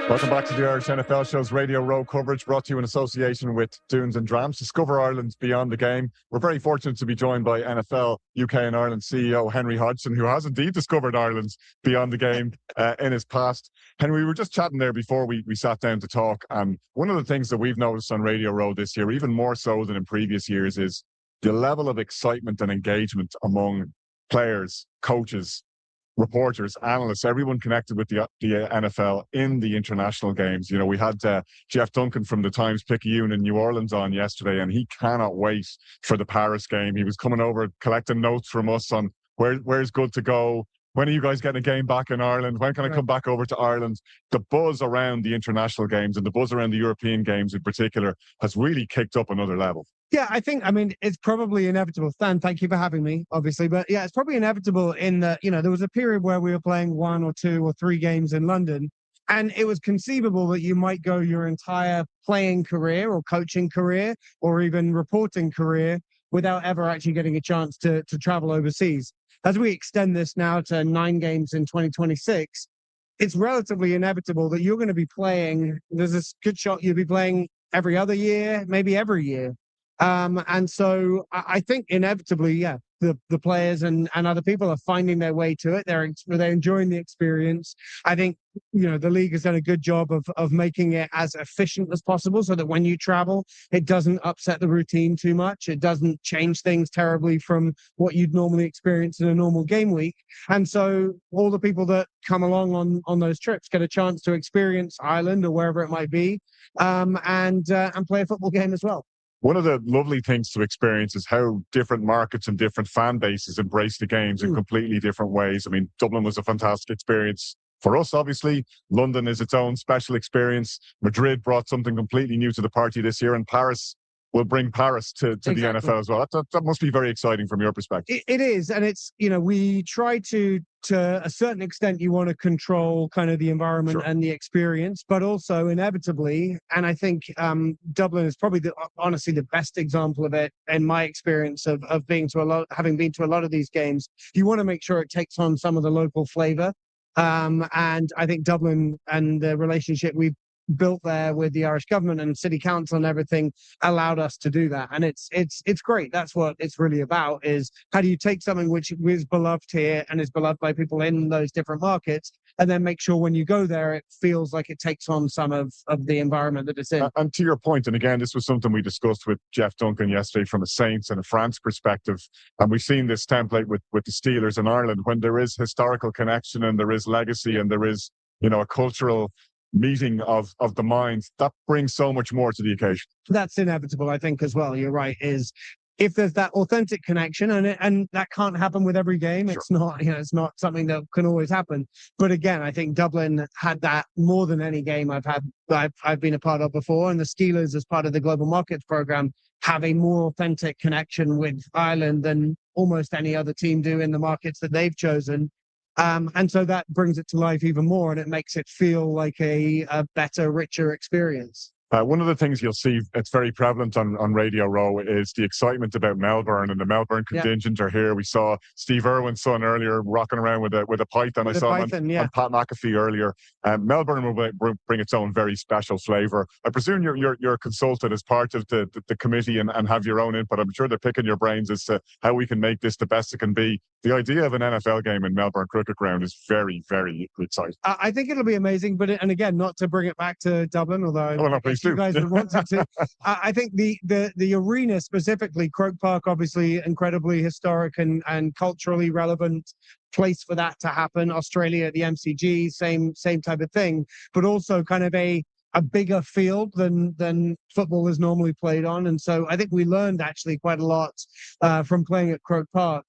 Welcome back to the Irish NFL Show's Radio Row coverage, brought to you in association with Dunes and Drams. Discover Ireland beyond the game. We're very fortunate to be joined by NFL UK and Ireland CEO Henry Hodgson, who has indeed discovered Ireland beyond the game in his past. Henry, we were just chatting there before we sat down to talk. One of the things that we've noticed on Radio Row this year, even more so than in previous years, is the level of excitement and engagement among players, coaches, reporters, analysts, everyone connected with the NFL in the international games. You know, we had Jeff Duncan from the Times-Picayune in New Orleans on yesterday, and he cannot wait for the Paris game. He was coming over collecting notes from us on where's good to go. When are you guys getting a game back in Ireland? When can I come back over to Ireland? The buzz around the international games and the buzz around the European games in particular has really kicked up another level. Yeah, I mean, it's probably inevitable. Stan, thank you for having me, obviously. But yeah, it's probably inevitable in that, there was a period where we were playing 1 or 2 or 3 games in London, and it was conceivable that you might go your entire playing career or coaching career or even reporting career without ever actually getting a chance to travel overseas. As we extend this now to 9 games in 2026, it's relatively inevitable that you're going to be playing. There's a good shot you'll be playing every other year, maybe every year. And so I think inevitably, the players and other people are finding their way to it. They're enjoying the experience. I think, the league has done a good job of making it as efficient as possible so that when you travel, it doesn't upset the routine too much. It doesn't change things terribly from what you'd normally experience in a normal game week. And so all the people that come along on those trips get a chance to experience Ireland or wherever it might be, and play a football game as well. One of the lovely things to experience is how different markets and different fan bases embrace the games in completely different ways. I mean, Dublin was a fantastic experience for us, obviously. London is its own special experience. Madrid brought something completely new to the party this year, and Paris will bring Paris to exactly. The NFL as well. That must be very exciting from your perspective. It is, and it's, we try to a certain extent, you want to control kind of the environment and the experience, but also inevitably, and I think Dublin is probably honestly the best example of it in my experience of having been to a lot of these games. You want to make sure it takes on some of the local flavor, and I think Dublin and the relationship we've built there with the Irish government and city council and everything allowed us to do that, and it's great. That's what it's really about, is how do you take something which is beloved here and is beloved by people in those different markets, and then make sure when you go there it feels like it takes on some of the environment that it's in. And to your point, and again, this was something we discussed with Jeff Duncan yesterday from a Saints and a France perspective, and we've seen this template with the Steelers in Ireland. When there is historical connection and there is legacy and there is a cultural meeting of the minds, that brings so much more to the occasion. That's inevitable, I think, as well. You're right, is if there's that authentic connection, and that can't happen with every game. Sure. It's not something that can always happen. But again, I think Dublin had that more than any game I've been a part of before, and the Steelers, as part of the Global Markets program, have a more authentic connection with Ireland than almost any other team do in the markets that they've chosen. And so that brings it to life even more, and it makes it feel like a better, richer experience. One of the things you'll see, it's very prevalent on Radio Row, is the excitement about Melbourne, and the Melbourne contingent are here. We saw Steve Irwin's son earlier rocking around with a python. I saw him on Pat McAfee earlier. Melbourne will bring its own very special flavour. I presume you're consulted as part of the committee and have your own input. I'm sure they're picking your brains as to how we can make this the best it can be. The idea of an NFL game in Melbourne Cricket Ground is very, very exciting. I think it'll be amazing, and again, not to bring it back to Dublin, although you guys would want it to. I think the arena specifically, Croke Park, obviously incredibly historic and culturally relevant place for that to happen. Australia at the MCG, same type of thing, but also kind of a bigger field than football is normally played on. And so I think we learned actually quite a lot from playing at Croke Park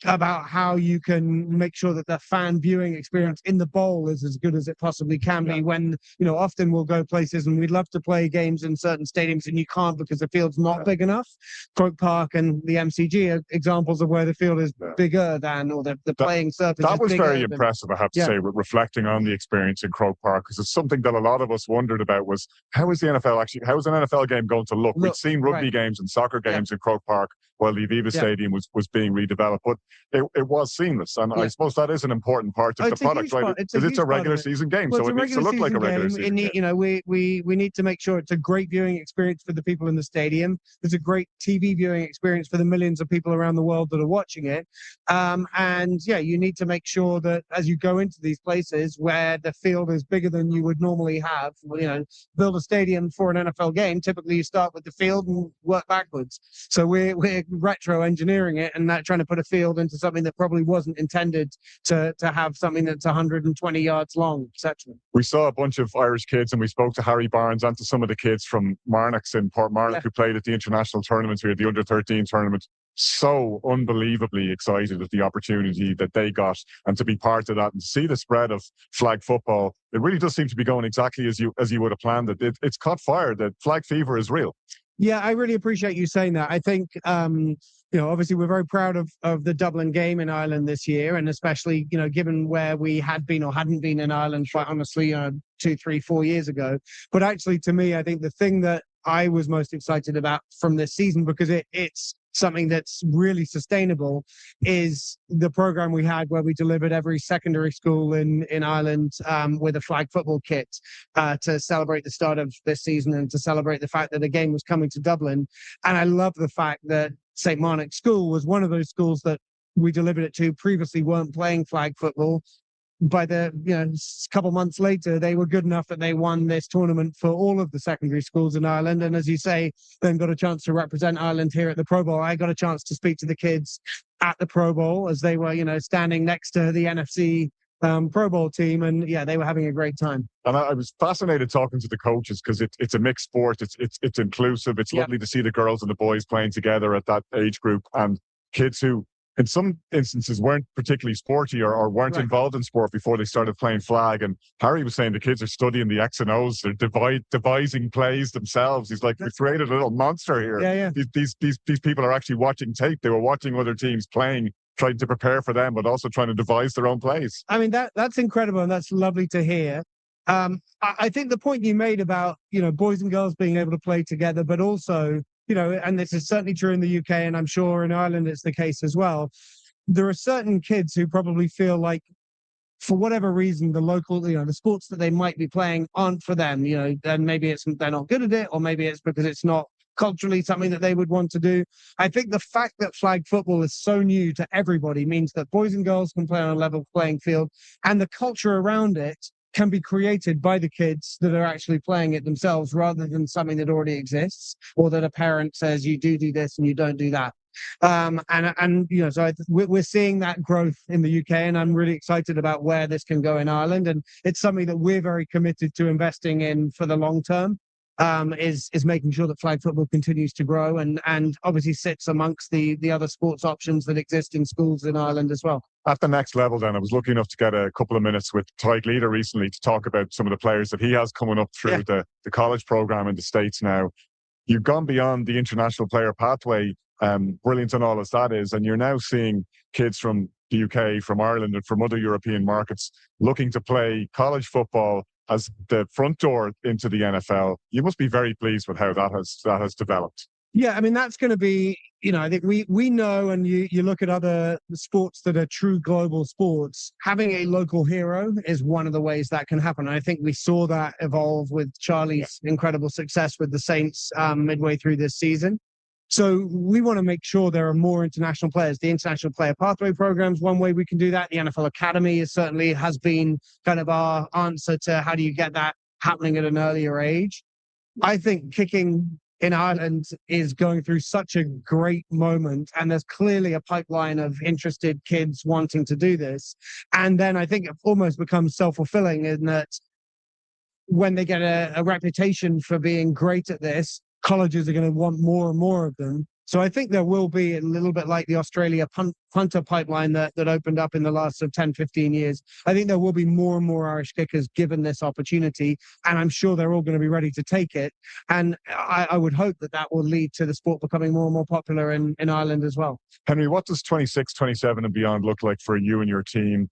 about how you can make sure that the fan viewing experience in the bowl is as good as it possibly can be. When, often we'll go places and we'd love to play games in certain stadiums and you can't because the field's not big enough. Croke Park and the MCG are examples of where the field is bigger than, or the playing surface that was very impressive, I have to say, reflecting on the experience in Croke Park, because it's something that a lot of us wondered about was, how is an NFL game going to look? We've seen rugby games and soccer games in Croke Park, while the Aviva Stadium was being redeveloped. But it was seamless. And I suppose that is an important part of the product, right? Because it's a regular season game, so it needs to look like a regular season game. You know, we need to make sure it's a great viewing experience for the people in the stadium. There's a great TV viewing experience for the millions of people around the world that are watching it. And yeah, you need to make sure that as you go into these places where the field is bigger than you would normally have, you know, build a stadium for an NFL game. Typically, you start with the field and work backwards. So we're retro engineering it and not trying to put a field into something that probably wasn't intended to have something that's 120 yards long, etc. We saw a bunch of Irish kids, and we spoke to Harry Barnes and to some of the kids from Marnock's in Port Marnock who played at the international tournaments here, the under-13 tournament. So unbelievably excited at the opportunity that they got and to be part of that and see the spread of flag football. It really does seem to be going exactly as you would have planned it. It's caught fire. The flag fever is real. Yeah, I really appreciate you saying that. I think, you know, obviously we're very proud of the Dublin game in Ireland this year, and especially, you know, given where we had been or hadn't been in Ireland, quite honestly, 2, 3, 4 years ago. But actually, to me, I think the thing that I was most excited about from this season, because it's something that's really sustainable, is the program we had where we delivered every secondary school in Ireland with a flag football kit to celebrate the start of this season and to celebrate the fact that the game was coming to Dublin. And I love the fact that St. Marnock School was one of those schools that we delivered it to previously weren't playing flag football. By the couple months later, they were good enough that they won this tournament for all of the secondary schools in Ireland. And as you say, then got a chance to represent Ireland here at the Pro Bowl. I got a chance to speak to the kids at the Pro Bowl as they were, you know, standing next to the NFC Pro Bowl team. And yeah, they were having a great time. And I was fascinated talking to the coaches because it's a mixed sport. It's inclusive. It's lovely to see the girls and the boys playing together at that age group, and kids who in some instances weren't particularly sporty or weren't involved in sport before they started playing flag. And Harry was saying the kids are studying the X and O's. They're devising plays themselves. He's like, we created a little monster here. Yeah. These people are actually watching tape. They were watching other teams playing, trying to prepare for them, but also trying to devise their own plays. I mean, that's incredible, and that's lovely to hear. I think the point you made about, you know, boys and girls being able to play together, but also, you know, and this is certainly true in the UK, and I'm sure in Ireland it's the case as well. There are certain kids who probably feel like, for whatever reason, the local, you know, the sports that they might be playing aren't for them, you know, and maybe they're not good at it, or maybe it's because it's not culturally something that they would want to do. I think the fact that flag football is so new to everybody means that boys and girls can play on a level playing field, and the culture around it can be created by the kids that are actually playing it themselves, rather than something that already exists, or that a parent says you do this and you don't do that. And you know, so we're seeing that growth in the UK, and I'm really excited about where this can go in Ireland. And it's something that we're very committed to investing in for the long term. Is making sure that flag football continues to grow and obviously sits amongst the other sports options that exist in schools in Ireland as well. At the next level then, I was lucky enough to get a couple of minutes with Tyke Leader recently to talk about some of the players that he has coming up through the college program in the States now. You've gone beyond the international player pathway, brilliant and all as that is, and you're now seeing kids from the UK, from Ireland and from other European markets looking to play college football as the front door into the NFL. You must be very pleased with how that has developed. Yeah, I mean, that's going to be, you know, I think we know, and you look at other sports that are true global sports, having a local hero is one of the ways that can happen. And I think we saw that evolve with Charlie's incredible success with the Saints midway through this season. So we want to make sure there are more international players. The International Player Pathway Program is one way we can do that. The NFL Academy certainly has been kind of our answer to how do you get that happening at an earlier age. I think kicking in Ireland is going through such a great moment, and there's clearly a pipeline of interested kids wanting to do this. And then I think it almost becomes self-fulfilling in that when they get a reputation for being great at this, colleges are going to want more and more of them. So I think there will be a little bit like the Australia punter pipeline that opened up in the last 10, 15 years. I think there will be more and more Irish kickers given this opportunity, and I'm sure they're all going to be ready to take it. And I would hope that will lead to the sport becoming more and more popular in Ireland as well. Henry, what does 26, 27 and beyond look like for you and your team?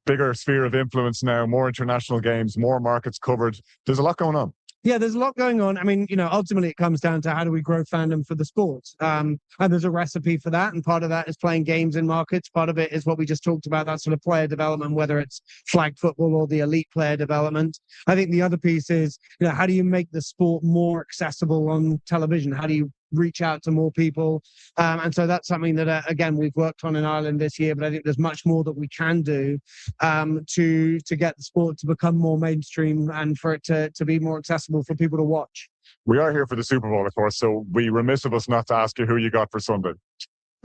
Bigger sphere of influence now, more international games, more markets covered. There's a lot going on. Yeah, there's a lot going on. I mean, ultimately it comes down to how do we grow fandom for the sport? And there's a recipe for that. And part of that is playing games in markets. Part of it is what we just talked about, that sort of player development, whether it's flag football or the elite player development. I think the other piece is, how do you make the sport more accessible on television? How do you reach out to more people? And so that's something that, again, we've worked on in Ireland this year, but I think there's much more that we can do to get the sport to become more mainstream and for it to be more accessible for people to watch. We are here for the Super Bowl, of course, so we remiss of us not to ask you who you got for Sunday.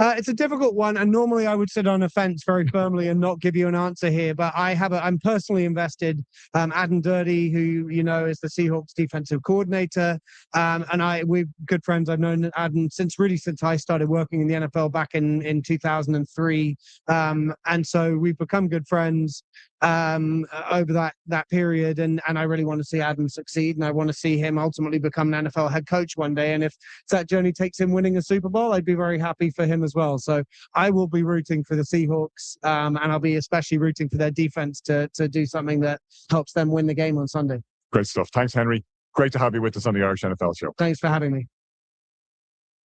It's a difficult one, and normally I would sit on a fence very firmly and not give you an answer here. But I'm personally invested. Adam Dirty, who is the Seahawks defensive coordinator, and we're good friends. I've known Adam since I started working in the NFL back in 2003, and so we've become good friends over that period. And I really want to see Adam succeed, and I want to see him ultimately become an NFL head coach one day. And if that journey takes him winning a Super Bowl, I'd be very happy for him as well. So I will be rooting for the Seahawks, and I'll be especially rooting for their defense to do something that helps them win the game on Sunday. Great stuff. Thanks, Henry. Great to have you with us on the Irish NFL Show. Thanks for having me.